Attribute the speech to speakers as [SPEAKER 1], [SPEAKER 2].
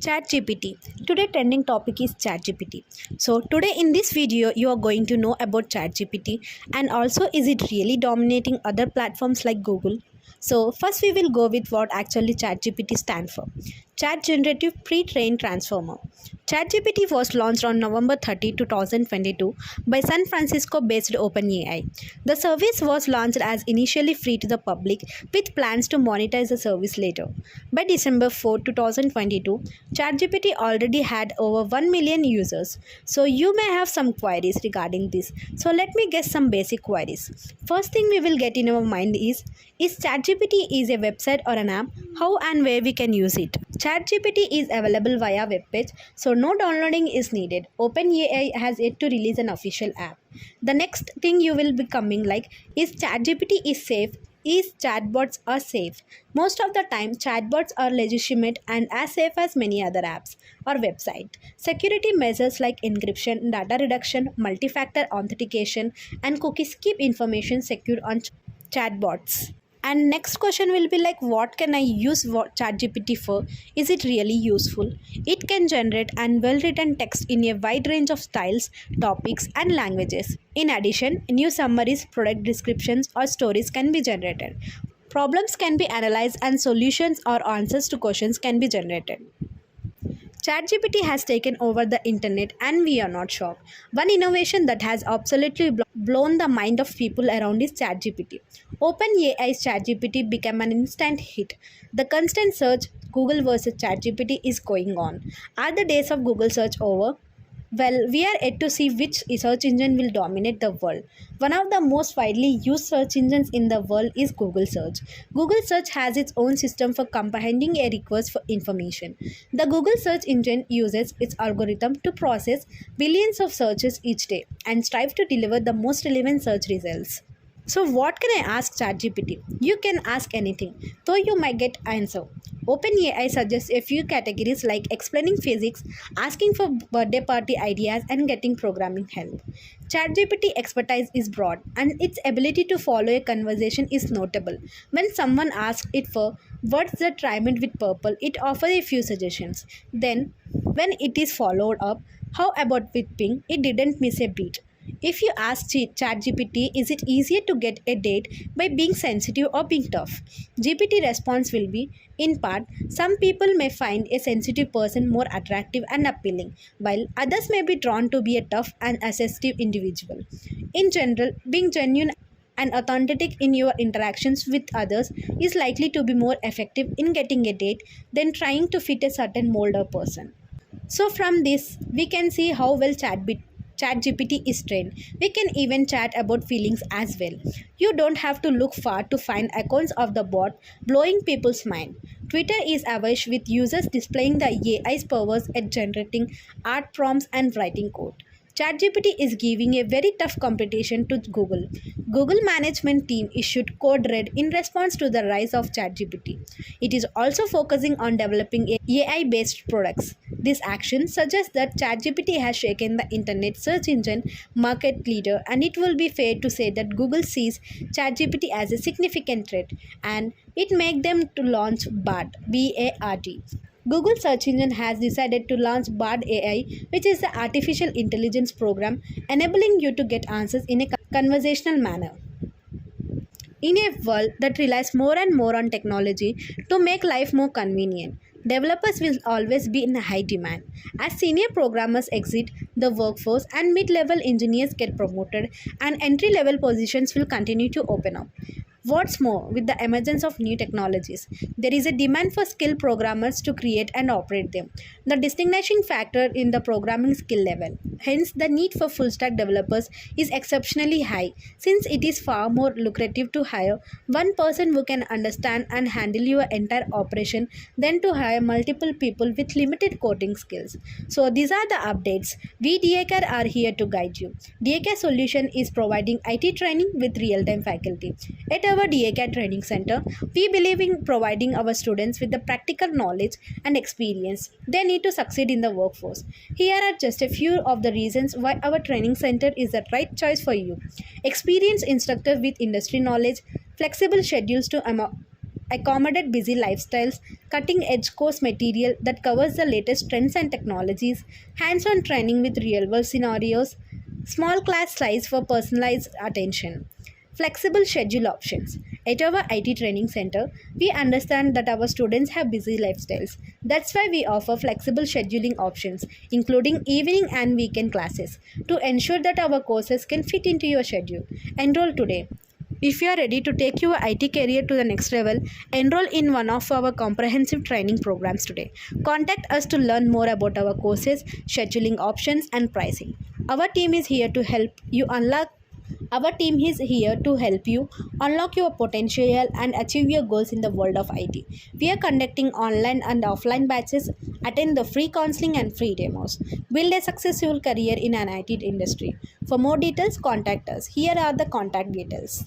[SPEAKER 1] ChatGPT. Today trending topic is ChatGPT. So today in this video you are going to know about ChatGPT and also is it really dominating other platforms like Google. So first we will go with what actually ChatGPT stand for. Chat Generative Pre-trained Transformer. ChatGPT was launched on November 30, 2022 by San Francisco-based OpenAI. The service was launched as initially free to the public with plans to monetize the service later. By December 4, 2022, ChatGPT already had over 1 million users. So you may have some queries regarding this. So let me guess some basic queries. First thing we will get in our mind is ChatGPT is a website or an app? How and where we can use it? ChatGPT is available via web page, so no downloading is needed. OpenAI has yet to release an official app. The next thing you will be coming like is ChatGPT is safe? Is chatbots are safe? Most of the time, chatbots are legitimate and as safe as many other apps or website. Security measures like encryption, data reduction, multi-factor authentication, and cookies keep information secure on chatbots. And next question will be like, what can I use ChatGPT for? Is it really useful? It can generate and well-written text in a wide range of styles, topics, and languages. In addition, new summaries, product descriptions, or stories can be generated. Problems can be analyzed and solutions or answers to questions can be generated. ChatGPT has taken over the internet and we are not shocked. One innovation that has absolutely blown the mind of people around is ChatGPT. OpenAI's ChatGPT became an instant hit. The constant search Google versus ChatGPT is going on. Are the days of Google search over? Well, we are yet to see which search engine will dominate the world. One of the most widely used search engines in the world is Google Search. Google Search has its own system for comprehending a request for information. The Google Search engine uses its algorithm to process billions of searches each day and strives to deliver the most relevant search results. So what can I ask ChatGPT? You can ask anything, though you might get answer. OpenAI suggests a few categories like explaining physics, asking for birthday party ideas, and getting programming help. ChatGPT expertise is broad, and its ability to follow a conversation is notable. When someone asks it for what's the trimmed with purple, it offers a few suggestions. Then, when it is followed up, how about with pink? It didn't miss a beat. If you ask ChatGPT, is it easier to get a date by being sensitive or being tough? GPT response will be, in part, some people may find a sensitive person more attractive and appealing, while others may be drawn to be a tough and assertive individual. In general, being genuine and authentic in your interactions with others is likely to be more effective in getting a date than trying to fit a certain mold or person. So from this, we can see how well ChatGPT is trained. We can even chat about feelings as well. You don't have to look far to find accounts of the bot blowing people's mind. Twitter is awash with users displaying the AI's powers at generating art prompts and writing code. ChatGPT is giving a very tough competition to Google. Google management team issued code red in response to the rise of ChatGPT. It is also focusing on developing AI-based products. This action suggests that ChatGPT has shaken the internet search engine market leader, and it will be fair to say that Google sees ChatGPT as a significant threat, and it made them to launch BARD, B-A-R-D. Google search engine has decided to launch BARD AI, which is the artificial intelligence program enabling you to get answers in a conversational manner. In a world that relies more and more on technology to make life more convenient, developers will always be in high demand. As senior programmers exit the workforce and mid-level engineers get promoted, and entry-level positions will continue to open up. What's more, with the emergence of new technologies, there is a demand for skilled programmers to create and operate them, the distinguishing factor in the programming skill level. Hence, the need for full-stack developers is exceptionally high, since it is far more lucrative to hire one person who can understand and handle your entire operation than to hire multiple people with limited coding skills. So, these are the updates. We Dakr are here to guide you. Dakr Solution is providing IT training with real-time faculty. At our Dakr Training Center, we believe in providing our students with the practical knowledge and experience they need to succeed in the workforce. Here are just a few of the reasons why our training center is the right choice for you. Experienced instructors with industry knowledge, flexible schedules to accommodate busy lifestyles, cutting-edge course material that covers the latest trends and technologies, hands-on training with real-world scenarios, small class size for personalized attention. Flexible schedule options. At our IT training center, we understand that our students have busy lifestyles. That's why we offer flexible scheduling options, including evening and weekend classes, to ensure that our courses can fit into your schedule. Enroll today. If you are ready to take your IT career to the next level, enroll in one of our comprehensive training programs today. Contact us to learn more about our courses, scheduling options, and pricing. Our team is here to help you unlock our team is here to help you unlock your potential and achieve your goals in the world of IT. We are conducting online and offline batches, attend the free counseling and free demos. Build a successful career in an IT industry. For more details, contact us. Here are the contact details.